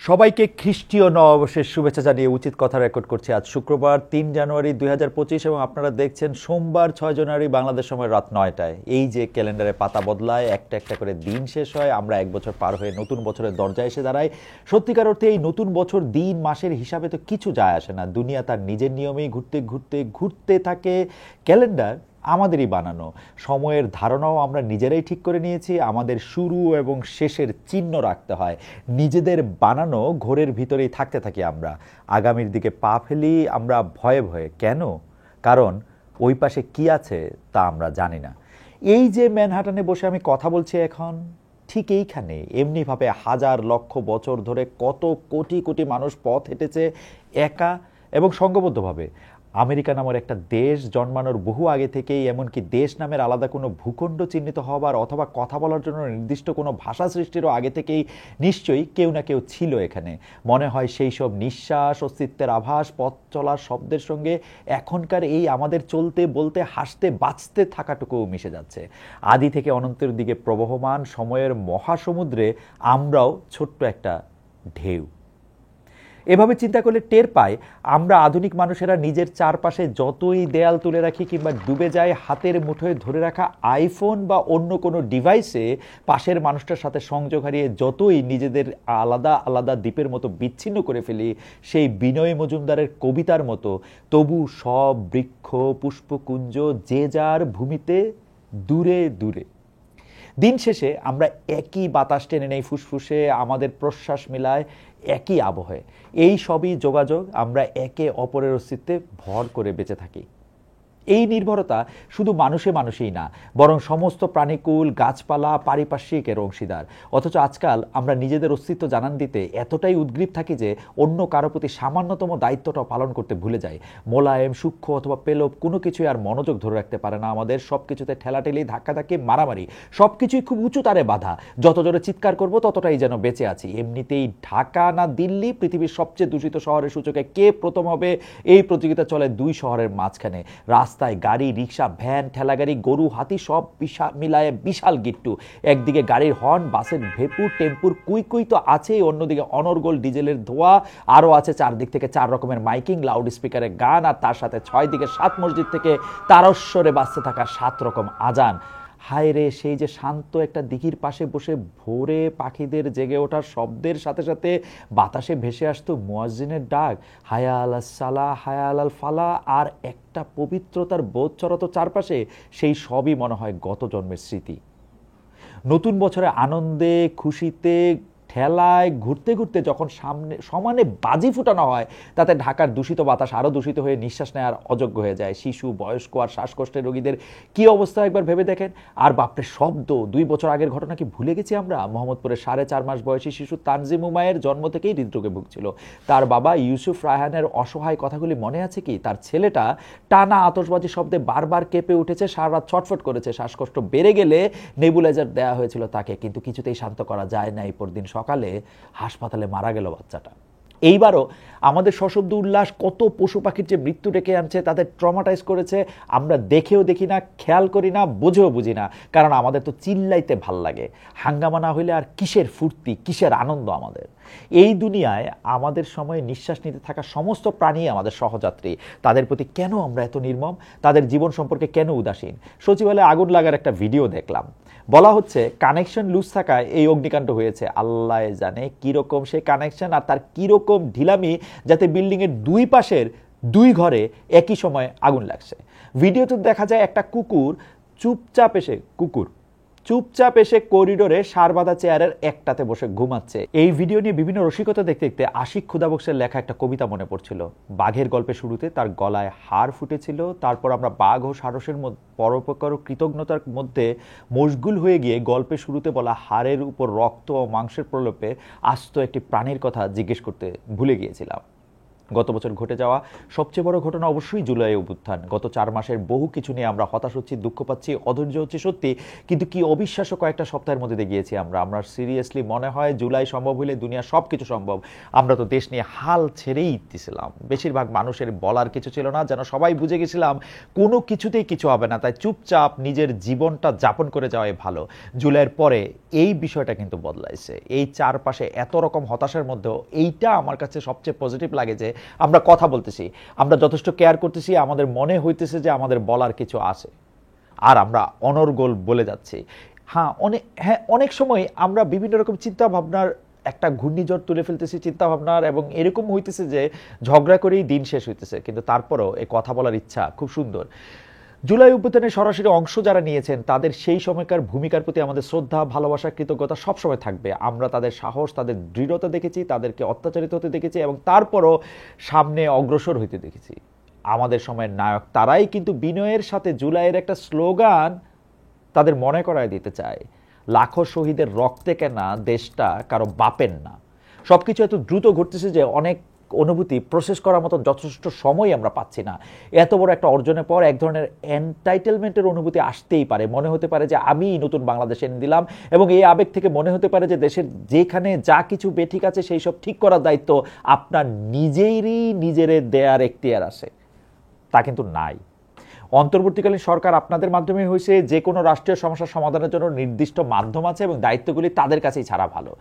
সবাইকে খ্রিস্টীয় নববর্ষের শুভেচ্ছা জানিয়ে উচিত কথা রেকর্ড করছি। আজ শুক্রবার ৩ জানুয়ারি ২০২৫ এবং আপনারা দেখছেন সোমবার ৬ জানুয়ারি বাংলাদেশ সময় রাত ৯টায়। এই যে ক্যালেন্ডারে পাতা বদলায়, একটা একটা করে দিন শেষ হয়, আমরা এক বছর পার হয়ে নতুন বছরের দরজায় এসে দাঁড়াই। সত্যিকার অর্থে এই নতুন বছর দিন মাসের হিসাবে তো কিছু যায় আসে না। দুনিয়া তার নিজের নিয়মেই ঘুরতে থাকে। ক্যালেন্ডার আমাদেরই বানানো, সময়ের ধারণাও আমরা নিজেরাই ঠিক করে নিয়েছি। আমাদের শুরু এবং শেষের চিহ্ন রাখতে হয়, নিজেদের বানানো ঘোরের ভিতরেই থাকতে থাকি আমরা। আগামীর দিকে পা ফেলি আমরা ভয়ে ভয়ে। কেন? কারণ ওই পাশে কি আছে তা আমরা জানি না। এই যে ম্যানহাটনে বসে আমি কথা বলছি এখন, ঠিক এইখানে এমনিভাবে হাজার লক্ষ বছর ধরে কত কোটি কোটি মানুষ পথ হেঁটেছে একা এবং সংঘবদ্ধভাবে। আমেরিকা নামের একটা দেশ জন্মানোর বহু আগে থেকেই, এমনকি দেশ নামের আলাদা কোনো ভূখণ্ড চিহ্নিত হবার অথবা কথা বলার জন্য নির্দিষ্ট কোনো ভাষা সৃষ্টিরও আগে থেকেই নিশ্চয়ই কেউ না কেউ ছিল এখানে। মনে হয় সেই সব নিঃশ্বাস, অস্তিত্বের আভাস, পথ চলার শব্দের সঙ্গে এখনকার এই আমাদের চলতে বলতে হাসতে বাঁচতে থাকাটুকুও মিশে যাচ্ছে। আদি থেকে অনন্তের দিকে প্রবহমান সময়ের মহাসমুদ্রে আমরাও ছোট্ট একটা ঢেউ। এভাবে চিন্তা করলে টের পাই আমরা আধুনিক মানুষেরা নিজের চারপাশে যতই দেয়াল তুলে রাখি কিংবা ডুবে যায় হাতের মুঠোয় ধরে রাখা আইফোন বা অন্য কোনো ডিভাইসে, পাশের মানুষটার সাথে সংযোগ হারিয়ে যতই নিজেদের আলাদা আলাদা দ্বীপের মতো বিচ্ছিন্ন করে ফেলি, সেই বিনয় মজুমদারের কবিতার মতো, তবু সব বৃক্ষ পুষ্পকুঞ্জ যে যার ভূমিতে দূরে দূরে। দিন শেষে আমরা একই বাতাস টেনে নেই ফুসফুসে, আমাদের প্রশ্বাস মিলায় একই আবহে। এই সবই যোগাযোগ, আমরা একে অপরের অস্তিত্বে ভর করে বেঁচে থাকি। এই নির্ভরতা শুধু মানুষেই না, বরং সমস্ত প্রাণীকুল, গাছপালা, পারিপার্শ্বিকের অংশীদার। অথচ আজকাল আমরা নিজেদের অস্তিত্ব জানান দিতে এতটাই উদ্গ্রীব থাকি যে অন্য কারো প্রতি সামান্যতম দায়িত্বটাও পালন করতে ভুলে যাই। মোলায়েম, সূক্ষ্ম অথবা পেলব কোনো কিছুই আর মনোযোগ ধরে রাখতে পারে না আমাদের। সব কিছুতে ঠেলাঠেলি, ধাক্কাধাক্কি, মারামারি, সব কিছুই খুব উঁচু তারে বাধা। যত জোরে চিৎকার করব ততটাই যেন বেঁচে আছি। এমনিতেই ঢাকা না দিল্লি, পৃথিবীর সবচেয়ে দূষিত শহরের সূচকে কে প্রথম হবে, এই প্রতিযোগিতা চলে দুই শহরের মাঝখানে। রাস্তায় গাড়ি, রিক্সা, ভ্যান, ঠেলাগাড়ি, গরু, হাতি সব মিলায়ে বিশাল গিট্টু। একদিকে গাড়ির হর্ন, বাসের ভেপুর, টেম্পুর কুই তো আছেই, অন্যদিকে অনর্গল ডিজেলের ধোঁয়া, আরও আছে চারদিক থেকে 4 রকমের মাইকিং, লাউড স্পিকারের গান, আর তার সাথে 6 দিকে 7 মসজিদ থেকে তারস্বরে বাজতে থাকা 7 রকম আজান। হায় রে, সেই যে শান্ত একটা দিঘির পাশে বসে ভোরে পাখিদের জেগে ওঠার শব্দের সাথে সাথে বাতাসে ভেসে আসতো মুয়াজ্জিনের ডাক, হায়া আলাস সালা, হায়া আলাল ফালা, আর একটা পবিত্রতার বোধ ছড়াতো চারপাশে। সেই সবই মনে হয় গত জন্মের স্মৃতি। নতুন বছরে আনন্দে খুশিতে ঠেলায় ঘুরতে ঘুরতে যখন সামনে সমানে বাজি ফুটানো হয়, তাতে ঢাকার দূষিত বাতাস আরও দূষিত হয়ে নিঃশ্বাস নেওয়ার অযোগ্য হয়ে যায়। শিশু, বয়স্ক আর শ্বাসকষ্টের রোগীদের কি অবস্থা একবার ভেবে দেখেন। আর বাপরে শব্দ, 2 বছর আগের ঘটনা কি ভুলে গেছি আমরা? মোহাম্মদপুরের 4.5 মাস বয়সী শিশু তানজিম উমায়ের জন্ম থেকেই হৃদরোগে ভুগছিল। তার বাবা ইউসুফ রায়হানের অসহায় কথাগুলি মনে আছে কি? তার ছেলেটা টানা আতশবাজি শব্দে বারবার কেঁপে উঠেছে, সারা রাত ছটফট করেছে, শ্বাসকষ্ট বেড়ে গেলে নেবুলাইজার দেওয়া হয়েছিল তাকে, কিন্তু কিছুতেই শান্ত করা যায় না। এই পরদিন সকালে হাসপাতালে মারা গেল বাচ্চাটা। এইবারও আমাদের সশব্দ উল্লাস কত পশু পাখির যে মৃত্যু ডেকে আনছে, তাদের ট্রমাটাইজ করেছে। আমরা দেখেও দেখি না, খেয়াল করি না, বুঝেও বুঝি না, কারণ আমাদের তো চিল্লাইতে ভাল লাগে। হাঙ্গামা না হইলে আর কিসের ফুর্তি, কিসের আনন্দ আমাদের? এই দুনিয়ায় আমাদের সময়ে নিঃশ্বাস নিতে থাকা সমস্ত প্রাণী আমাদের সহযাত্রী। তাদের প্রতি কেন আমরা এত নির্মম? তাদের জীবন সম্পর্কে কেন উদাসীন? সচিবালয়ে আগুন লাগার একটা ভিডিও দেখলাম, বলা হচ্ছে কানেকশন লুজ থাকায় এই অগ্নিকাণ্ড হয়েছে। আল্লাহ জানে কিরকম সে কানেকশন আর তার কিরকম ঢিলামি, যাতে বিল্ডিংয়ের 2 পাশের 2 ঘরে একই সময় আগুন লাগছে। ভিডিওতে দেখা যায় একটা কুকুর চুপচাপ এসে করিডোরে সারবাঁধা চেয়ারের একটাতে বসে ঘুমাচ্ছে। এই ভিডিও নিয়ে বিভিন্ন রসিকতা দেখতে দেখতে আশিক ক্ষুদাবক্সের লেখা একটা কবিতা মনে পড়ছিল। বাঘের গল্পের শুরুতে তার গলায় হাড় ফুটেছিল, তারপর আমরা বাঘ ও সারসের পরোপকার ও কৃতজ্ঞতার মধ্যে মশগুল হয়ে গিয়ে গল্পের শুরুতে বলা হাড়ের উপর রক্ত ও মাংসের প্রলোপে আস্ত একটি প্রাণীর কথা জিজ্ঞেস করতে ভুলে গিয়েছিলাম। গত বছর ঘটে যাওয়া সবচেয়ে বড় ঘটনা অবশ্যই জুলাই অভ্যুত্থান। গত 4 মাসের বহু কিছু নিয়ে আমরা হতাশ হচ্ছি, দুঃখ পাচ্ছি, অধৈর্য হচ্ছি সত্যি, কিন্তু কি অবিশ্বাস্য কয়েকটা সপ্তাহের মধ্যে দিয়ে গিয়েছি আমরা সিরিয়াসলি মনে হয় জুলাই সম্ভব হলে দুনিয়া সব কিছু সম্ভব। আমরা তো দেশ নিয়ে হাল ছেড়েই দিতেছিলাম, বেশিরভাগ মানুষের বলার কিছু ছিল না, যেন সবাই বুঝে গেছিলাম কোনো কিছুতেই কিছু হবে না, তাই চুপচাপ নিজের জীবনটা যাপন করে যাওয়াই ভালো। জুলাইয়ের পরে এই বিষয়টা কিন্তু বদলাইছে। এই চারপাশে এত রকম হতাশার মধ্যেও এইটা আমার কাছে সবচেয়ে পজিটিভ লাগে যে আমরা কথা বলতেছি, আমরা যথেষ্ট কেয়ার করতেছি, আমাদের মনে হইতেছে যে আমাদের বলার কিছু আছে, আর আমরা অনর্গল বলে যাচ্ছি। অনেক সময় আমরা বিভিন্ন রকম চিন্তা ভাবনার একটা ঘূর্ণিঝড় তুলে ফেলতেছি চিন্তা ভাবনার, এবং এরকম হইতেছে যে ঝগড়া করেই দিন শেষ হইতেছে, কিন্তু তারপরেও এই কথা বলার ইচ্ছা খুব সুন্দর। জুলাই অভ্যুত্থানের সরাসরি অংশ যারা নিয়েছেন তাদের সেই সময়কার ভূমিকার প্রতি আমাদের শ্রদ্ধা, ভালোবাসা, কৃতজ্ঞতা সবসময় থাকবে। আমরা তাদের সাহস, তাদের দৃঢ়তা দেখেছি, তাদেরকে অত্যাচারিত হতে দেখেছি, এবং তারপরও সামনে অগ্রসর হইতে দেখেছি। আমাদের সময়ের নায়ক তারাই কিন্তু বিনয়ের সাথে জুলাইয়ের একটা স্লোগান তাদের মনে করায় দিতে চায়, লাখো শহীদের রক্তে কেনা দেশটা কারো বাপের না। সবকিছু এত দ্রুত ঘটতেছে যে অনেক অনুভূতি প্রসেস করার মতো যথেষ্ট সময় আমরা পাচ্ছি না। এত বড় একটা অর্জনের পর এক ধরনের এন্টাইটেলমেন্টের অনুভূতি আসতেই পারে, মনে হতে পারে যে আমি নতুন বাংলাদেশ এনে দিলাম, এবং এই আবেগ থেকে মনে হতে পারে যে দেশের যেখানে যা কিছু বেঠিক আছে সেই সব ঠিক করার দায়িত্ব আপনার নিজেরে দেয়ার এখতিয়ার আছে। তা কিন্তু নাই। অন্তর্বর্তীকালীন সরকার আপনাদের মাধ্যমে হয়েছে, যে কোনো রাষ্ট্রীয় সমস্যার সমাধানের জন্য নির্দিষ্ট মাধ্যম আছে এবং দায়িত্বগুলি তাদের কাছেই ছাড়া ভালো।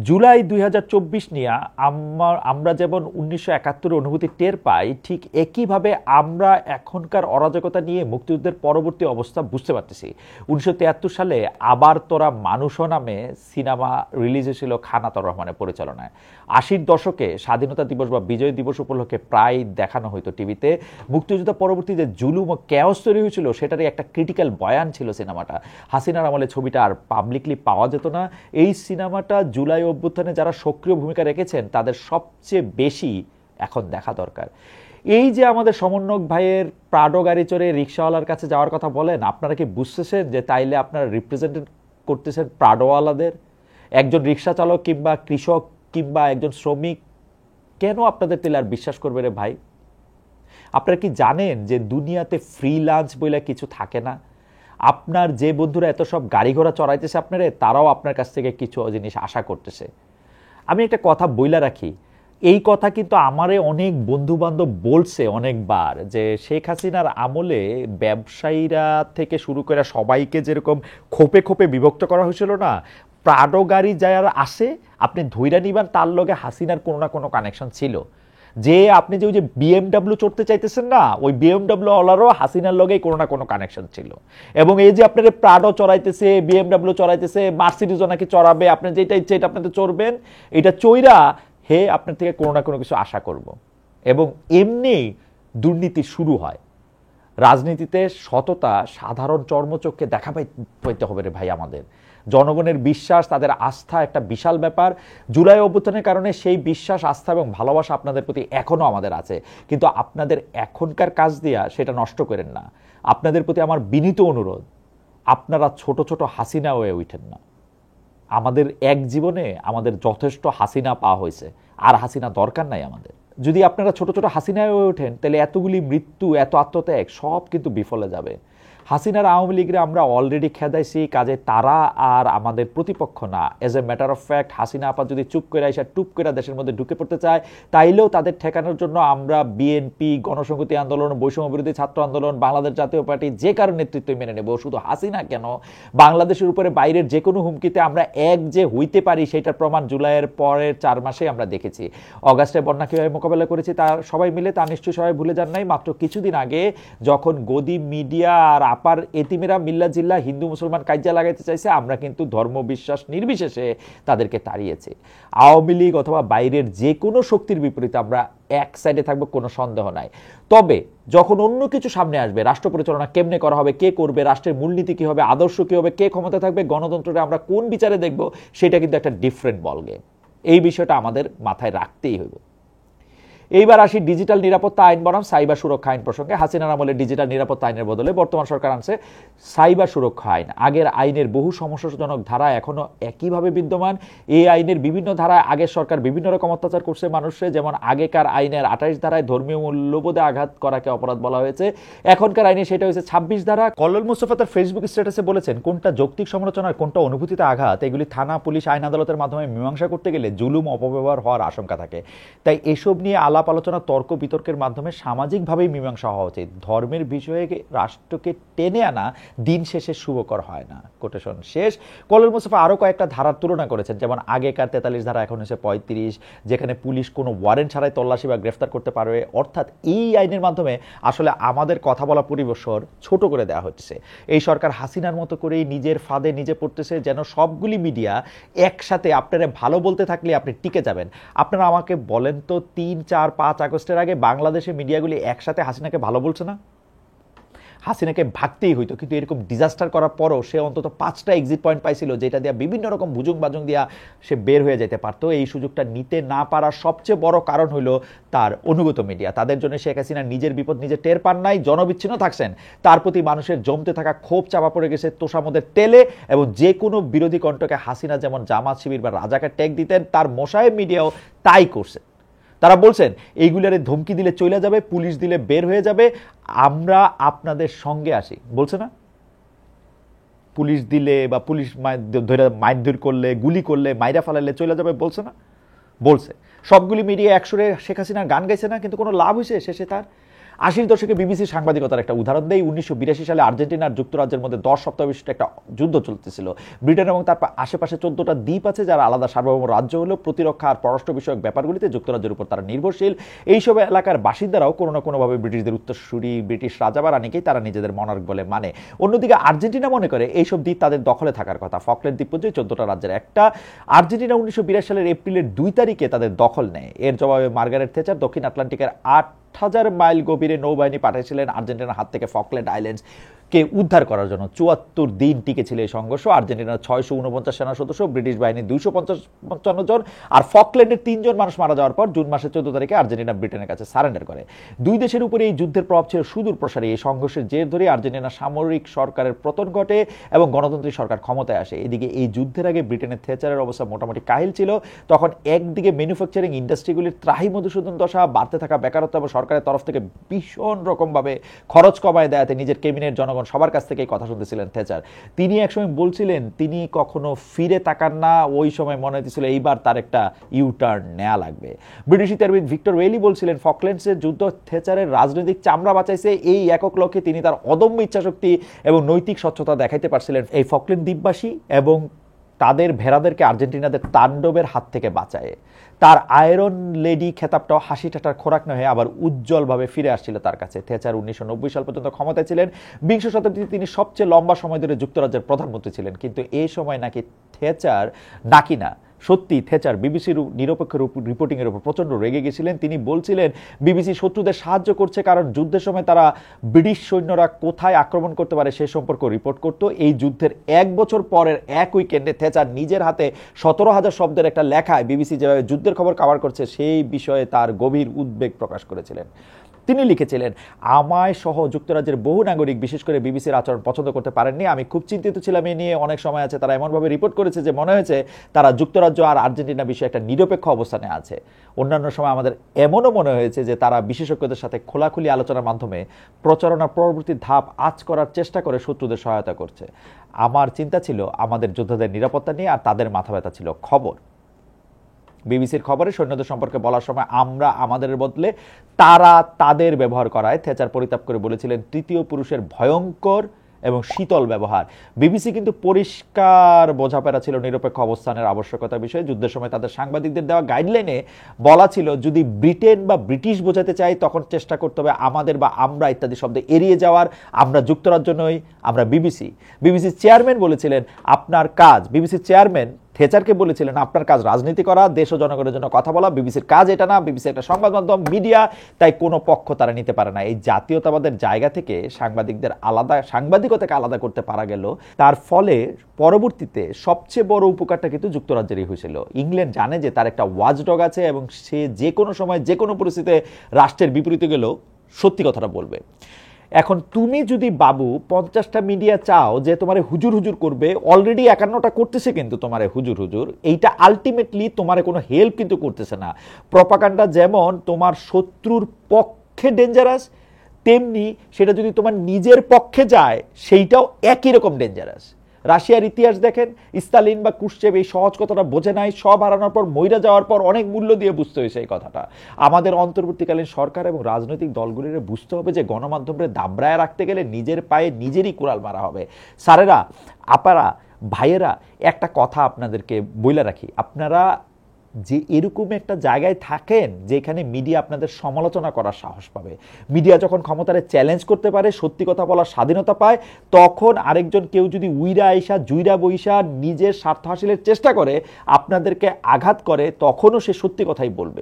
জুলাই 2024 নিয়ে আমরা যেমন 1971 অনুভূতি টের পাই, ঠিক একইভাবে আমরা এখনকার অরাজকতা নিয়ে মুক্তিযুদ্ধের পরবর্তী অবস্থা বুঝতে পারতেছি। 1973 সালে আবার তোরা মানুষ নামে সিনেমা রিলিজ হয়েছিল খান আতাউর রহমানের পরিচালনায়। 80-র দশকে স্বাধীনতা দিবস বা বিজয় দিবস উপলক্ষে প্রায় দেখানো হইতো টিভিতে। মুক্তিযুদ্ধ পরবর্তী যে জুলুম ও ক্যাওস তৈরি হয়েছিল সেটারই একটা ক্রিটিক্যাল বয়ান ছিল সিনেমাটা। হাসিনার আমলে ছবিটা আর পাবলিকলি পাওয়া যেত না। এই সিনেমাটা জুলাই অভ্যুত্থানে যারা সক্রিয় ভূমিকা রেখেছেন তাদের সবচেয়ে বেশি এখন দেখা দরকার। এই যে আমাদের সমন্বয়ক ভাইয়ের প্রাডো গাড়ি চড়ে রিক্সাওয়ালার কাছে যাওয়ার কথা বলেন, আপনারা কি বুঝতেছেন যে তাইলে আপনারা রিপ্রেজেন্ট করতেছেন প্রাডোওয়ালাদের? একজন রিক্সা চালক কিংবা কৃষক কিংবা একজন শ্রমিক কেন আপনাদের তেলে আর বিশ্বাস করবে রে ভাই? আপনারা কি জানেন যে দুনিয়াতে ফ্রি লাঞ্চ বলে কিছু থাকে না? আপনার যে বন্ধুরা এত সব গাড়ি ঘোড়া চড়াইতেছে আপনারা, তারাও আপনার কাছ থেকে কিছু জিনিস আশা করতেছে। আমি একটা কথা বইলা রাখি, এই কথা কিন্তু আমারে অনেক বন্ধু বান্ধব বলছে অনেকবার, যে শেখ হাসিনার আমলে ব্যবসায়ীরা থেকে শুরু করে সবাইকে যেরকম খোপে খোপে বিভক্ত করা হয়েছিল না, প্রাডো গাড়ি যারা আসে আপনি ধইরা নিবেন তার লগে হাসিনার কোনো না কোনো কানেকশন ছিল। যে আপনি যে ওই যে বিএমডাব্লিউ চড়তে চাইতেছেন না, ওই বিএমডাব্লিউ ওয়ালারও হাসিনার লগেই কোনো না কোনো কানেকশন ছিল। এবং এই যে আপনাদের প্রাডো চড়াইতেছে, বিএমডাব্লিউ চড়াইতেছে, মার্সিডিজও নাকি চড়াবে, আপনি যেটা ইচ্ছে এটা আপনাদের চড়বেন, এটা চইরা হে আপনার থেকে কোনো না কোনো কিছু আশা করব। এবং এমনি দুর্নীতি শুরু হয়। রাজনীতিতে সততা সাধারণ চর্মচক্ষে দেখা পাইতে হবে রে ভাই। আমাদের জনগণের বিশ্বাস, তাদের আস্থা একটা বিশাল ব্যাপার। জুলাই অভ্যুত্থানের কারণে সেই বিশ্বাস, আস্থা এবং ভালোবাসা আপনাদের প্রতি এখনও আমাদের আছে, কিন্তু আপনাদের এখনকার কাজ দিয়া সেটা নষ্ট করেন না। আপনাদের প্রতি আমার বিনীত অনুরোধ, আপনারা ছোট ছোট হাসিনা হয়ে উঠেন না। আমাদের এক জীবনে আমাদের যথেষ্ট হাসিনা পাওয়া হয়েছে, আর হাসিনা দরকার নাই আমাদের। যদি আপনারা ছোট ছোট হাসিনায় হয়ে ওঠেন তাহলে এতগুলি মৃত্যু, এত আত্মত্যাগ সব কিন্তু বিফলে যাবে। হাসিনার আওয়ামী লীগরে আমরা অলরেডি খেদাইছি, কাজে তারা আর আমাদের প্রতিপক্ষ না। As a matter of fact, Hasina আপা যদি চুপ করে এসে টুপ করে দেশের মধ্যে ঢুকে পড়তে চায়, তাইলেও তাদের ঠেকানোর জন্য আমরা বিএনপি, গণসংহতি আন্দোলন, বৈষম্য বিরোধী ছাত্র আন্দোলন, বাংলাদেশ জাতীয় পার্টি যে কারো নেতৃত্ব মেনে নেব। শুধু হাসিনা কেন, বাংলাদেশের উপরে বাইরের যে কোনো হুমকিতে আমরা এক যে হইতে পারি সেটার প্রমাণ জুলাইয়ের পরের 4 মাসে আমরা দেখেছি। অগাস্টে বন্যা কীভাবে মোকাবেলা করেছি তার সবাই মিলে, তা নিশ্চয়ই সবাই ভুলে যান নাই। মাত্র কিছুদিন আগে যখন গদি মিডিয়া আর আপার এতিমেরা মিল্লা জিল্লা হিন্দু মুসলমান কাজ্জা লাগাইতে চাইছে, আমরা কিন্তু ধর্ম বিশ্বাস নির্বিশেষে তাদেরকে তাড়িয়েছি। আওয়ামী লীগ অথবা বাইরের যে কোনো শক্তির বিপরীতে আমরা এক সাইডে থাকবো, কোনো সন্দেহ নাই। তবে যখন অন্য কিছু সামনে আসবে, রাষ্ট্র পরিচালনা কেমনে করা হবে, কে করবে, রাষ্ট্রের মূলনীতি কী হবে, আদর্শ কী হবে, কে ক্ষমতা থাকবে, গণতন্ত্রটা আমরা কোন বিচারে দেখব, সেটা কিন্তু একটা ডিফারেন্ট বল গেম। এই বিষয়টা আমাদের মাথায় রাখতেই হইব। এইবার আসি ডিজিটাল নিরাপত্তা আইন বনাম সাইবার সুরক্ষা আইন প্রসঙ্গে। হাসিনার আমলে ডিজিটাল নিরাপত্তা আইনের বদলে বর্তমান সরকার আনছে সাইবার সুরক্ষা আইন। আগের আইনের বহু সমস্যাজনক ধারা এখনো একইভাবে বিদ্যমান। এই আইনের বিভিন্ন ধারায় আগের সরকার বিভিন্ন রকম অত্যাচার করছে মানুষে, যেমন আগেকার আইনের 28 ধারায় ধর্মীয় মূল্যবোধে আঘাত করাকে অপরাধ বলা হয়েছে, এখনকার আইনে সেটা হয়েছে 26 ধারা। কল্লোল মুস্তফা তার ফেসবুক স্ট্যাটাসে বলেছেন, কোনটা যৌক্তিক সমালোচনার কোনটা অনুভূতিতে আঘাত, এগুলি থানা, পুলিশ, আইন আদালতের মাধ্যমে মীমাংসা করতে গেলে জুলুম, অপব্যবহার হওয়ার আশঙ্কা থাকে। তাই এসব নিয়ে আলাপ আলোচনা, তর্ক বিতর্কের মাধ্যমে সামাজিকভাবেই মীমাংসা হওয়া উচিত। ধর্মের বিষয়ে রাষ্ট্রকে টেনে আনা দিন শেষে শুভকর হয় না। কোটেশন শেষ। কল্লোল মুস্তফা আরও কয়েকটা ধারার তুলনা করেছেন, যেমন আগেকার 43 ধারা এখন হচ্ছে 35, যেখানে পুলিশ কোনো ওয়ারেন্ট ছাড়াই তল্লাশি বা গ্রেফতার করতে পারবে। অর্থাৎ এই আইনের মাধ্যমে আসলে আমাদের কথা বলা পরিবেশর ছোট করে দেওয়া হচ্ছে। এই সরকার হাসিনার মতো করেই নিজের ফাঁদে নিজে পড়তেছে, যেন সবগুলি মিডিয়া একসাথে আপনারা ভালো বলতে থাকলে আপনি টিকে যাবেন। আপনারা আমাকে বলেন তো, 3, 4, 5 আগস্টের আগে বাংলাদেশের মিডিয়াগুলি একসাথে হাসিনাকে ভালো বলছে না? হাসিনাকে ভাগতেই হইতো, কিন্তু এরকম ডিজাস্টার করার পরও সে অন্তত 5টা এক্সিট পয়েন্ট পাইছিল, যেটা দিয়ে বিভিন্ন রকম ভুজুং বাজুং দিয়া সে বের হয়ে যেতে পারতো। এই সুযোগটা নিতে না পারার সবচেয়ে বড় কারণ হলো তার অনুগত মিডিয়া। তাদের জন্য শেখ হাসিনা নিজের বিপদ নিজে টের পান নাই, জনবিচ্ছিন্ন থাকছেন। তার প্রতি মানুষের জমতে থাকা ক্ষোভ চাপা পড়ে গেছে তোষামদের তেলে, এবং যে কোনো বিরোধী কণ্ঠকে হাসিনা যেমন জামাত শিবির বা রাজাকে ট্যাগ দিতেন, তার মোশায়েব মিডিয়াও তাই করছে। তারা বলছেন এইগুলারে ধমকি দিলে চলে যাবে, পুলিশ দিলে বের হয়ে যাবে, আমরা আপনাদের সঙ্গে আসি, বলছে না? পুলিশ দিলে বা পুলিশ ধরে মারধর করলে, গুলি করলে, মাইরা ফালাইলে চলে যাবে, বলছে না? বলছে। সবগুলি মিডিয়া একসুরে শেখ হাসিনার গান গাইছে না, কিন্তু কোনো লাভ হয়েছে শেষে তার? 80 দশকে বিবিসির সাংবাদিকতার একটা উদাহরণ দেয়। 1982 সালে আর্জেন্টিনার যুক্তরাজ্যের মধ্যে 10 সপ্তাহ বিশিষ্ট একটা যুদ্ধ চলতেছিল। ব্রিটেন এবং তার আশেপাশে 14টা দ্বীপ আছে, যারা আলাদা সার্বভৌম রাজ্য হলো। প্রতিরক্ষা আর পররাষ্ট্র বিষয়ক ব্যাপারগুলিতে যুক্তরাজ্যের উপর তারা নির্ভরশীল। এইসব এলাকার বাসিন্দারাও কোনো না কোনোভাবে ব্রিটিশদের উত্তরসূরি, ব্রিটিশ রাজা বা রানীকেই তারা নিজেদের মনার্ক বলে মানে। অন্যদিকে আর্জেন্টিনা মনে করে এইসব দ্বীপ তাদের দখলে থাকার কথা। ফকল্যান্ড দ্বীপপুঞ্জ 14টা রাজ্যের একটা। আর্জেন্টিনা 1982 সালের এপ্রিলের 2 তারিখে তাদের দখল নেয়। এর জবাবে মার্গারেট থেচার দক্ষিণ আটলান্টিকের 8,000 মাইল গভীরে নৌবাহিনী পাঠিয়েছিলেন আর্জেন্টিনার হাত থেকে ফকল্যান্ড আইল্যান্ডসকে উদ্ধার করার জন্য। 74 দিন টিকেছিল এই সংঘর্ষ। আর্জেন্টিনার 649 সেনা সদস্য, ব্রিটিশ বাহিনী 255 জন, আর ফকল্যান্ডের 3 জন মানুষ মারা যাওয়ার পর জুন মাসের 14 তারিখে আর্জেন্টিনা ব্রিটেনের কাছে সারেন্ডার করে। দুই দেশের উপরে এই যুদ্ধের প্রভাব ছিল সুদূর প্রসারী। এই সংঘর্ষের জের ধরে আর্জেন্টিনার সামরিক সরকারের পতন ঘটে এবং গণতান্ত্রিক সরকার ক্ষমতায় আসে। এদিকে এই যুদ্ধের আগে ব্রিটেনের থেচারের অবস্থা মোটামুটি কাহিল ছিল। তখন একদিকে ম্যানুফ্যাকচারিং ইন্ডাস্ট্রিগুলির ত্রাহি মধুসূদন দশা, বাড়তে থাকা বেকারত্ব এবং সরকারের তরফ থেকে ভীষণ রকমভাবে খরচ কমায় দেয়াতে নিজের ক্যাবিনেট, জনগণ সবার কাছ থেকে কথা শুনতেছিলেন থেচার। তিনি একসময় বলছিলেন তিনি কখনো ফিরে তাকান না। ওই সময় মনে হয়েছিল এইবার তার একটা ইউটার্ন নেওয়া লাগবে। ব্রিটিশ ইতিহাসবিদ ভিক্টর ওয়েলি বলছিলেন, ফকল্যান্ডসের যুদ্ধ থেচারের রাজনৈতিক চামড়া বাঁচাইছে। এই একক লক্ষ্যে তিনি তার অদম্য ইচ্ছাশক্তি এবং নৈতিক স্বচ্ছতা দেখাইতে পারছিলেন এই ফকল্যান্ড দ্বীপবাসী এবং তাদের ভেড়াদেরকে আর্জেন্টিনাদের তাণ্ডবের হাত থেকে বাঁচায়। তার আয়রন লেডি খেতাবটাও হাসি ঠাটার খোরাক নয়, আবার উজ্জ্বলভাবে ফিরে আসছিল তার কাছে। থেচার 1990 সাল পর্যন্ত ক্ষমতায় ছিলেন। বিংশ শতাব্দীতে তিনি সবচেয়ে লম্বা সময় ধরে যুক্তরাজ্যের প্রধানমন্ত্রী ছিলেন। কিন্তু এই সময় নাকি থেচার নাকি না সত্যি থেচার বিবিসির নিরপেক্ষ রিপোর্টিংয়ের উপর প্রচণ্ড রেগে গেছিলেন। তিনি বলছিলেন বিবিসি শত্রুদের সাহায্য করছে, কারণ যুদ্ধের সময় তারা ব্রিটিশ সৈন্যরা কোথায় আক্রমণ করতে পারে সে সম্পর্কে রিপোর্ট করত। এই যুদ্ধের 1 বছর পরের এক উইকেন্ডে থেচার নিজের হাতে 17,000 শব্দের একটা লেখায় বিবিসি যেভাবে যুদ্ধের খবর কভার করছে সেই বিষয়ে তার গভীর উদ্বেগ প্রকাশ করেছিলেন। তিনি লিখেছিলেন, আমায় সহ যুক্তরাজ্যের বহু নাগরিক বিশেষ করে বিবিসির আচরণ পছন্দ করতে পারেননি। আমি খুব চিন্তিত ছিলাম এ নিয়ে। অনেক সময় আছে তারা এমনভাবে রিপোর্ট করেছে যে মনে হয়েছে তারা যুক্তরাজ্য আর আর্জেন্টিনা বিষয়ে একটা নিরপেক্ষ অবস্থানে আছে। অন্যান্য সময় আমাদের এমনও মনে হয়েছে যে তারা বিশেষজ্ঞদের সাথে খোলাখুলি আলোচনার মাধ্যমে প্রচারণার পরবর্তী ধাপ আঁচ করার চেষ্টা করে শত্রুদের সহায়তা করছে। আমার চিন্তা ছিল আমাদের যোদ্ধাদের নিরাপত্তা নিয়ে, আর তাদের মাথা ব্যথা ছিল খবর। বিবিসির খবরে সৈন্যদের সম্পর্কে বলার সময় আমরা আমাদের বদলে তারা তাদের ব্যবহার করায় থেচার পরিতাপ করে বলেছিলেন তৃতীয় পুরুষের ভয়ঙ্কর এবং শীতল ব্যবহার। বিবিসি কিন্তু পরিষ্কার বোঝাপড়া ছিল নিরপেক্ষ অবস্থানের আবশ্যকতার বিষয়ে। যুদ্ধের সময় তাদের সাংবাদিকদের দেওয়া গাইডলাইনে বলা ছিল যদি ব্রিটেন বা ব্রিটিশ বোঝাতে চাই তখন চেষ্টা করতে হবে আমাদের বা আমরা ইত্যাদি শব্দ এড়িয়ে যাওয়ার। আমরা যুক্তরাজ্য নই, আমরা বিবিসি। বিবিসির চেয়ারম্যান বলেছিলেন আপনার কাজ, বিবিসির চেয়ারম্যান থেচারকে বলেছিলেন আপনার কাজ রাজনীতি করা, দেশ ও জনগণের জন্য কথা বলা, বিবিসির কাজ এটা না, বিবিসি একটা সংবাদ মাধ্যম, মিডিয়া, তাই কোনো পক্ষ তারা নিতে পারে না। এই জাতীয়তাবাদের জায়গা থেকে সাংবাদিকতাকে আলাদা করতে পারা গেল, তার ফলে পরবর্তীতে সবচেয়ে বড় উপকারটা কিন্তু যুক্তরাজ্যেরই হয়েছিল। ইংল্যান্ড জানে যে তার একটা ওয়াচডগ আছে এবং সে যে কোনো সময় যে কোনো পরিস্থিতিতে রাষ্ট্রের বিপরীতে গেলেও সত্যি কথাটা বলবে। এখন তুমি যদি বাবু 50টা মিডিয়া চাও যে তোমারে হুজুর হুজুর করবে, অলরেডি 51টা করতেছে কিন্তু তোমারে হুজুর হুজুর, এইটা আলটিমেটলি তোমারে কোনো হেল্প কিন্তু করতেছে না। প্রপাগান্ডা যেমন তোমার শত্রুর পক্ষে ডেঞ্জারাস, তেমনি সেটা যদি তোমার নিজের পক্ষে যায় সেইটাও একই রকম ডেঞ্জারাস। রাশিয়ার ইতিহাস দেখেন, স্তালিন বা কুশ্চেভ এই সহজ কথাটা বোঝে নাই, সব হারানোর পর, মইরা যাওয়ার পর অনেক মূল্য দিয়ে বুঝতে হয়েছে এই কথাটা। আমাদের অন্তর্বর্তীকালীন সরকার এবং রাজনৈতিক দলগুলির বুঝতে হবে যে গণমাধ্যমের দাবড়ায় রাখতে গেলে নিজের পায়ে নিজেরই কুড়াল মারা হবে। স্যারেরা, আপারা, ভাইয়েরা, একটা কথা আপনাদেরকে বইলা রাখি, আপনারা যে এরকম একটা জায়গায় থাকেন যেখানে মিডিয়া আপনাদের সমালোচনা করার সাহস পাবে, মিডিয়া যখন ক্ষমতারে চ্যালেঞ্জ করতে পারে, সত্যি কথা বলার স্বাধীনতা পায়, তখন আরেকজন কেউ যদি উইরা আইসা জুইরা বইসা নিজের স্বার্থ হাসিলের চেষ্টা করে, আপনাদেরকে আঘাত করে, তখনও সে সত্যি কথাই বলবে।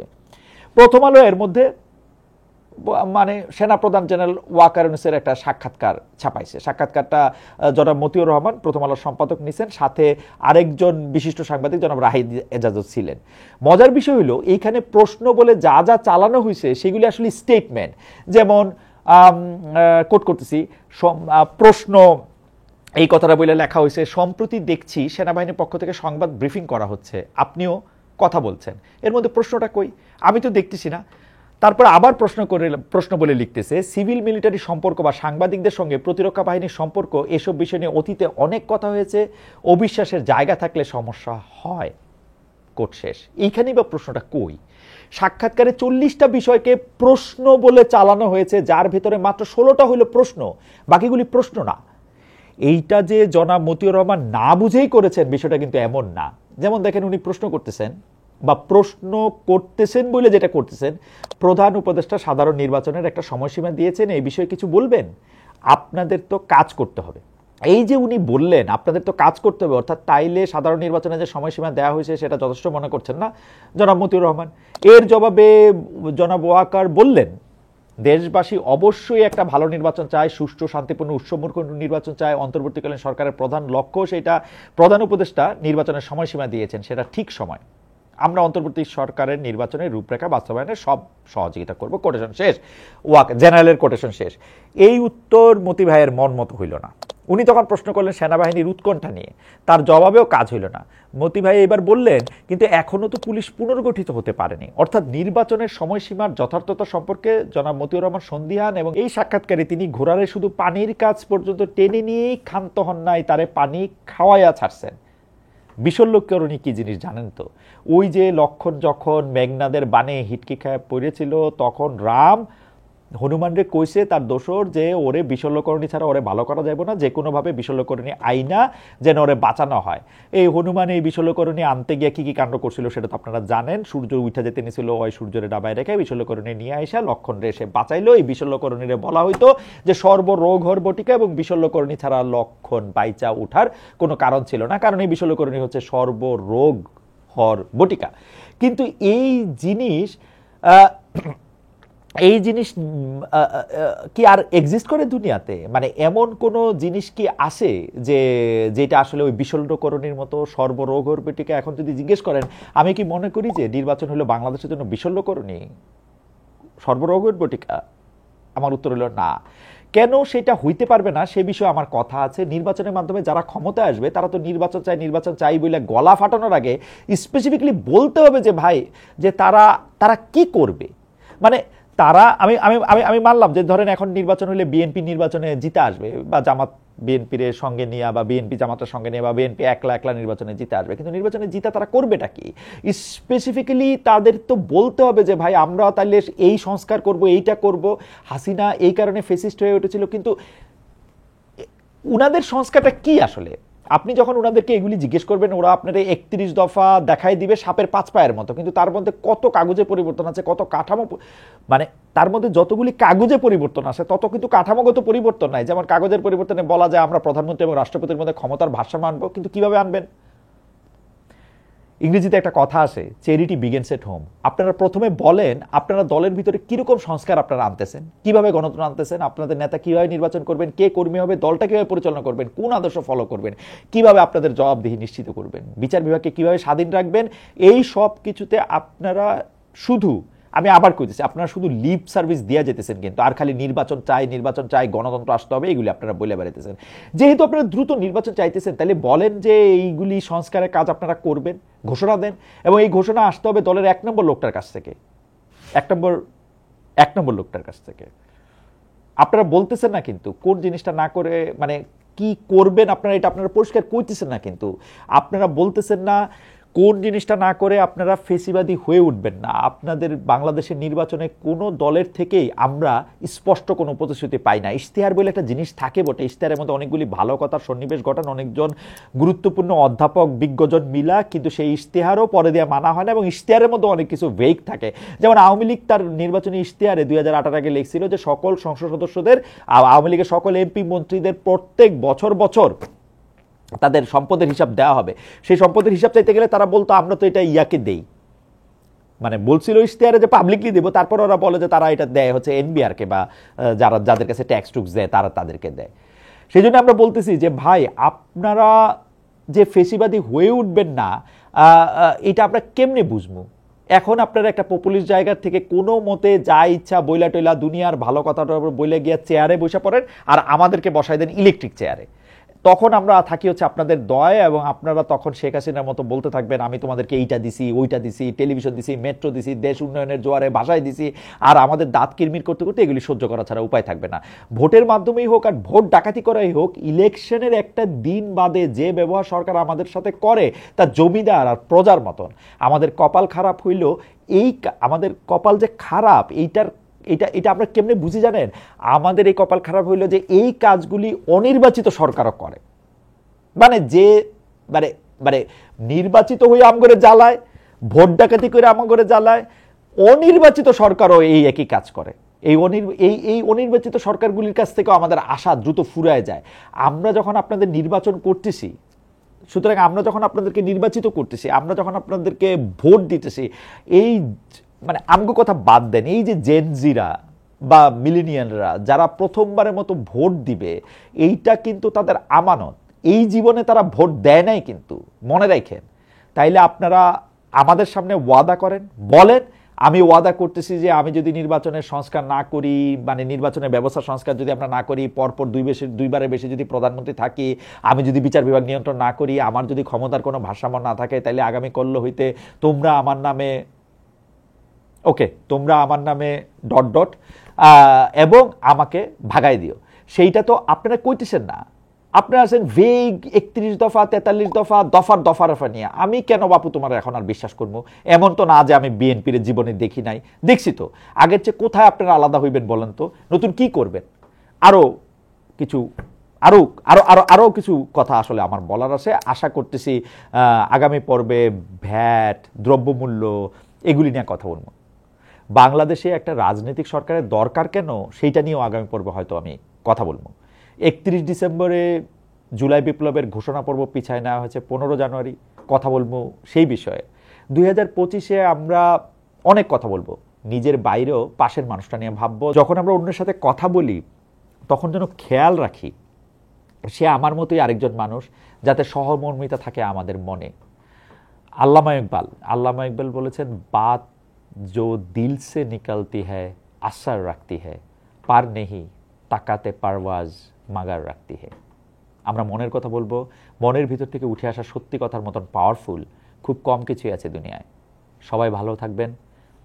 প্রথম আলো এর মধ্যে মানে সেনাপ্রধান জেনারেল ওয়াকার ইউনুসের একটা সাক্ষাৎকার ছাপাইছে। সাক্ষাৎকারটা জনাব মতিউর রহমান প্রথম আলোর সম্পাদক নিছেন, সাথে আরেকজন বিশিষ্ট সাংবাদিক জনাব রাহিদ এজাজত ছিলেন। মজার বিষয় হলো এইখানে প্রশ্ন বলে যা যা চালানো হয়েছে সেগুলি আসলে স্টেটমেন্ট। যেমন কোট করতেছি, প্রশ্ন এই কথাটা বলে লেখা হয়েছে, সম্প্রতি দেখছি সেনাবাহিনীর পক্ষ থেকে সংবাদ ব্রিফিং করা হচ্ছে, আপনিও কথা বলছেন, এর মধ্যে প্রশ্নটা কই? আমি তো দেখতেছি না। তারপর আবার প্রশ্ন বলে লিখতেছে, সিভিল মিলিটারি সম্পর্ক বা সাংবাদিকদের সঙ্গে প্রতিরক্ষা বাহিনীর সম্পর্ক, এসব বিষয় নিয়ে অতীতে অনেক কথা হয়েছে, অবিশ্বাসের জায়গা থাকলে সমস্যা হয়। কোট শেষ। এইখানেই বা প্রশ্নটা কই? সাক্ষাৎকারে 40টা বিষয়কে প্রশ্ন বলে চালানো হয়েছে, যার ভেতরে মাত্র 16টা হইল প্রশ্ন, বাকিগুলি প্রশ্ন না। এইটা যে জনাব মতিউর রহমান না বুঝেই করেছেন বিষয়টা কিন্তু এমন না। যেমন দেখেন, উনি প্রশ্ন করতেছেন বা প্রশ্ন করতেছেন বলে যেটা করতেছেন, প্রধান উপদেষ্টা সাধারণ নির্বাচনের একটা সময়সীমা দিয়েছেন, এই বিষয়ে কিছু বলবেন? আপনাদের তো কাজ করতে হবে। এই যে উনি বললেন আপনাদের তো কাজ করতে হবে, অর্থাৎ তাইলে সাধারণ নির্বাচনে যে সময়সীমা দেওয়া হয়েছে সেটা যথেষ্ট মনে করছেন না জনাব মতিউর রহমান। এর জবাবে জনাব ওয়াকার বললেন, দেশবাসী অবশ্যই একটা ভালো নির্বাচন চায়, সুষ্ঠু, শান্তিপূর্ণ, উৎসবমুখর নির্বাচন চায়। অন্তর্বর্তীকালীন সরকারের প্রধান লক্ষ্য, সেটা প্রধান উপদেষ্টা নির্বাচনের সময়সীমা দিয়েছেন, সেটা ঠিক সময়। আমরা অন্তর্বর্তী সরকারের নির্বাচনের রূপরেখা বাস্তবায়নের সব সহযোগিতা করব। কোটেশন শেষ। জেনারেলের কোটেশন শেষ। এই উত্তর মতি ভাইয়ের মন মতো হইল না। উনি তখন প্রশ্ন করলেন সেনাবাহিনীর উৎকণ্ঠা নিয়ে, তার জবাবেও কাজ হইল না। মতি ভাই এবার বললেন, কিন্তু এখনো তো পুলিশ পুনর্গঠিত হতে পারেনি, অর্থাৎ নির্বাচনের সময়সীমার যথার্থতা সম্পর্কে জনাব মতিউর রহমান সন্দিহান। এবং এই সাক্ষাৎকারে তিনি ঘোড়ারে শুধু পানির কাজ পর্যন্ত টেনে নিয়েই ক্ষান্ত হন নাই, তারে পানি খাওয়াইয়া ছাড়ছেন। বিশল্যকরণী কি জিনিস জানেন তো? ওই যে লক্ষণ যখন মেঘনাদের বানে হিটকি খায় পড়েছিল, তখন রাম হনুমানরে কইছে তার দোসর যে ওরে বিশল্যকরণী ছাড়া ওরে ভালো করা যাবে না, যে কোনোভাবে বিশল্যকরণী আইনা যেন ওরে বাঁচানো হয়। এই হনুমান এই বিশল্যকরণী আনতে গিয়ে কি কি কাণ্ড করছিল সেটা তো আপনারা জানেন। সূর্য উঠা যেতে নিছিল, ওই সূর্যরে ডাবায় রেখে বিশল্যকরণী নিয়ে আসা লক্ষণ রে এসে বাঁচাইলো। এই বিশল্যকরণীরে বলা হইতো যে সর্বরোগ হর বটিকা, এবং বিশল্যকরণী ছাড়া লক্ষণ বাইচা উঠার কোনো কারণ ছিল না, কারণ এই বিশল্যকরণী হচ্ছে সর্বরোগ হর বটিকা। কিন্তু এই জিনিস কি আর এক্সিস্ট করে দুনিয়াতে? মানে এমন কোনো জিনিস কি আছে যে যেটা আসলে ওই বিশল্যকরণীর মতো সর্বরোগের পেটিকা? এখন যদি জিজ্ঞেস করেন, আমি কি মনে করি যে নির্বাচন হলো বাংলাদেশের জন্য বিশল্যকরণী, সর্বরোগের বটিকা? আমার উত্তর হলো না। কেন সেটা হইতে পারবে না সে বিষয়ে আমার কথা আছে। নির্বাচনের মাধ্যমে যারা ক্ষমতা আসবে তারা তো নির্বাচন চাই বলে গলা ফাটানোর আগে স্পেসিফিকলি বলতে হবে যে ভাই, যে তারা কি করবে। মানে তারা, আমি মানলাম যে ধরেন এখন নির্বাচন হলে বিএনপি নির্বাচনে জিতে আসবে, বা জামাত বিএনপির সঙ্গে নিয়ে, বা বিএনপি জামাতের সঙ্গে নিয়ে, বা বিএনপি একলা নির্বাচনে জিতে আসবে। কিন্তু নির্বাচনে জিতা তারা করবেটা কি? স্পেসিফিক্যালি তাদের তো বলতে হবে যে ভাই আমরা তাহলে এই সংস্কার করব, এইটা করব। হাসিনা এই কারণে ফেসিস্ট হয়ে উঠেছিল, কিন্তু উনাদের সংস্কারটা কি আসলে? আপনি যখন ওনাদেরকে এগুলি জিজ্ঞেস করবেন, ওরা আপনারা 31 দফা দেখাই দিবে সাপের 5 পায়ের মতো, কিন্তু তার মধ্যে কত কাগজে পরিবর্তন আছে, কত কাঠামো, মানে তার মধ্যে যতগুলি কাগজে পরিবর্তন আছে তত কিন্তু কাঠামোগত পরিবর্তন নাই। যেমন কাগজের পরিবর্তনে বলা যায় আমরা প্রধানমন্ত্রী এবং রাষ্ট্রপতির মধ্যে ক্ষমতার ভারসাম্য আনবো, কিন্তু কিভাবে আনবেন? ইংরেজিতে একটা কথা আছে, চ্যারিটি বিগিনস এট হোম। আপনারা প্রথমে বলেন আপনারা দলের ভিতরে কিরকম সংস্কার আপনারা আনতেছেন, কিভাবে গণতন্ত্র আনতেছেন, আপনাদের নেতা কিভাবে নির্বাচন করবেন, কে কর্মী হবে, দলটা কিভাবে পরিচালনা করবেন, কোন আদর্শ ফলো করবেন, কিভাবে আপনাদের জবাবদিহি নিশ্চিত করবেন, বিচার বিভাগকে কিভাবে স্বাধীন রাখবেন। এই সব কিছুতে আপনারা শুধু, আমি আবার কইতেছি, আপনারা শুধু লিপ সার্ভিস দিয়ে যেতেছেন, কিন্তু আর খালি নির্বাচন চাই, গণতন্ত্র আসতে হবে, এইগুলি আপনারা বলে বেড়াইতেছেন। যেহেতু আপনারা দ্রুত নির্বাচন চাইতেছেন, তাহলে বলেন যে এইগুলি সংস্কারের কাজ আপনারা করবেন, ঘোষণা দেন, এবং এই ঘোষণা আসতে হবে দলের এক নম্বর লোকটার কাছ থেকে, এক নম্বর লোকটার কাছ থেকে। আপনারা বলতেছেন না কিন্তু কোন জিনিসটা না করে, মানে কি করবেন আপনারা, এটা আপনারা পরিষ্কার করতেছেন না, কিন্তু আপনারা বলতেছেন না কোন জিনিসটা না করে আপনারা ফেসিবাদী হয়ে উঠবেন না। আপনাদের বাংলাদেশের নির্বাচনে কোনো দলের থেকেই আমরা স্পষ্ট কোনো প্রতিশ্রুতি পাই না। ইশতেহার বলে একটা জিনিস থাকে বটে, ইশতেহারের মধ্যে অনেকগুলি ভালো কথার সন্নিবেশ ঘটান অনেকজন গুরুত্বপূর্ণ অধ্যাপক বিজ্ঞজন মিলা, কিন্তু সেই ইশতেহারও পরে দিয়ে মানা হয় না, এবং ইশতেহারের মধ্যে অনেক কিছু ভেগ থাকে। যেমন আওয়ামী লীগ তার নির্বাচনী ইশতেহারে 2018 আগে লিখছিল যে সকল সংসদ সদস্যদের, আওয়ামী লীগের সকল এমপি মন্ত্রীদের প্রত্যেক বছর তাদের সম্পদের হিসাব দেওয়া হবে। সেই সম্পদের হিসাব চাইতে গেলে তারা বলতো আমরা তো এটা ইয়াকে দেই, মানে বলছিল ইশতেহারে যে পাবলিকলি দেবো, তারপর ওরা বলে যে তারা এটা দেয় হচ্ছে এনবিআরকে বা যাদের কাছে ট্যাক্স টুক্স দেয় তারা তাদেরকে দেয়। সেই জন্য আমরা বলতেছি যে ভাই আপনারা যে ফেসিবাদী হয়ে উঠবেন না, এটা আমরা কেমনে বুঝবো? এখন আপনারা একটা পপুলিস্ট জায়গা থেকে কোনো মতে যা ইচ্ছা বইলা টইলা দুনিয়ার ভালো কথাটা বইলে গিয়ে চেয়ারে বসে পড়েন, আর আমাদেরকে বসাই দেন ইলেকট্রিক চেয়ারে। তখন আমরা থাকি হচ্ছে আপনাদের দয়া, এবং আপনারা তখন শেখ হাসিনার মতো বলতে থাকবেন আমি তোমাদেরকে এইটা দিছি, ওইটা দিছি, টেলিভিশন দিছি, মেট্রো দিছি, দেশ উন্নয়নের জোয়ারে ভাষায় দিছি, আর আমাদের দাঁত কিরমির করতে করতে এগুলি সহ্য করা ছাড়া উপায় থাকবে না। ভোটের মাধ্যমেই হোক আর ভোট ডাকাতি করাই হোক, ইলেকশনের একটা দিন বাদে যে ব্যবহার সরকার আমাদের সাথে করে তা জমিদার আর প্রজার মতন। আমাদের কপাল খারাপ হইল, আমাদের কপাল যে খারাপ এটা আমরা কেমনে বুঝি জানেন? আমাদের এই কপাল খারাপ হইলো যে এই কাজগুলি অনির্বাচিত সরকারও করে, মানে যে মানে মানে নির্বাচিত হয়ে আমগরে জ্বালায়, ভোট ডাকাতি করে আমগরে জ্বালায়, অনির্বাচিত সরকারও এই একই কাজ করে। এই অনির্বাচিত সরকারগুলির কাছ থেকেও আমাদের আশা দ্রুত ফুরায় যায়। আমরা যখন আপনাদের নির্বাচন করতেছি, সুতরাং আমরা যখন আপনাদেরকে নির্বাচিত করতেছি, আমরা যখন আপনাদেরকে ভোট দিতেছি, এই মানে আমগো কথা বাদ দেন, এই যে জেনজিরা বা মিলেনিয়ালরা যারা প্রথমবারের মতো ভোট দিবে, এইটা কিন্তু তাদের আমানত। এই জীবনে তারা ভোট দেয় নাই, কিন্তু মনে রাখেন। তাইলে আপনারা আমাদের সামনে ওয়াদা করেন, বলেন আমি ওয়াদা করতেছি যে আমি যদি নির্বাচনের সংস্কার না করি, মানে নির্বাচনের ব্যবস্থা সংস্কার যদি আমরা না করি, পরপর দুইবারের বেশি যদি প্রধানমন্ত্রী থাকি, আমি যদি বিচার বিভাগ নিয়ন্ত্রণ না করি, আমার যদি ক্ষমতার কোনো ভারসাম্য না থাকে, তাইলে আগামী কল্য হইতে তোমরা আমার নামে এবং আমাকে ভাগাই দিও। সেইটা তো আপনারা কইতেছেন না, আপনারা আছেন ভেগ 31 দফা 43 দফা দফা নিয়ে। আমি কেন বাপু তোমার এখন আর বিশ্বাস করবো? এমন তো না যে আমি বিএনপির জীবনে দেখি নাই, দেখছি তো। আগের চেয়ে কোথায় আপনারা আলাদা হইবেন বলেন তো? নতুন কি করবেন? আরো কিছু কথা আসলে আমার বলার আছে। আশা করতেছি আগামী পর্বে ভ্যাট, দ্রব্যমূল্য এগুলি নিয়ে কথা বলবো। বাংলাদেশে একটা রাজনৈতিক সরকারের দরকার কেন, সেইটা নিয়েও আগামী পর্বে হয়তো আমি কথা বলবো। 31 ডিসেম্বরে জুলাই বিপ্লবের ঘোষণা পর্ব পিছায় নেওয়া হয়েছে 15 জানুয়ারি, কথা বলবো সেই বিষয়ে। 2025-এ আমরা অনেক কথা বলবো, নিজের বাইরেও পাশের মানুষটা নিয়ে ভাববো। যখন আমরা অন্যের সাথে কথা বলি তখন যেন খেয়াল রাখি সে আমার মতোই আরেকজন মানুষ, যাতে সহমর্মিতা থাকে আমাদের মনে। আল্লামা ইকবাল বলেছেন, বাত जो दिल से निकलती है असर रखती है, पर नहीं তাকাতে পারওয়াজ মাগার রাখती है। আমরা মনের কথা বলবো, মনের ভিতর থেকে উঠে আসা সত্যি কথার মতন পাওয়ারফুল খুব কম কিছুই আছে দুনিয়ায়। সবাই ভালো থাকবেন,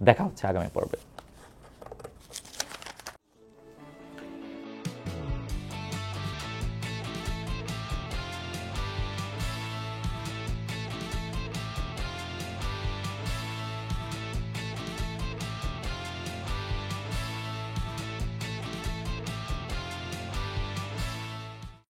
দেখা হচ্ছে আগামী পর্বে।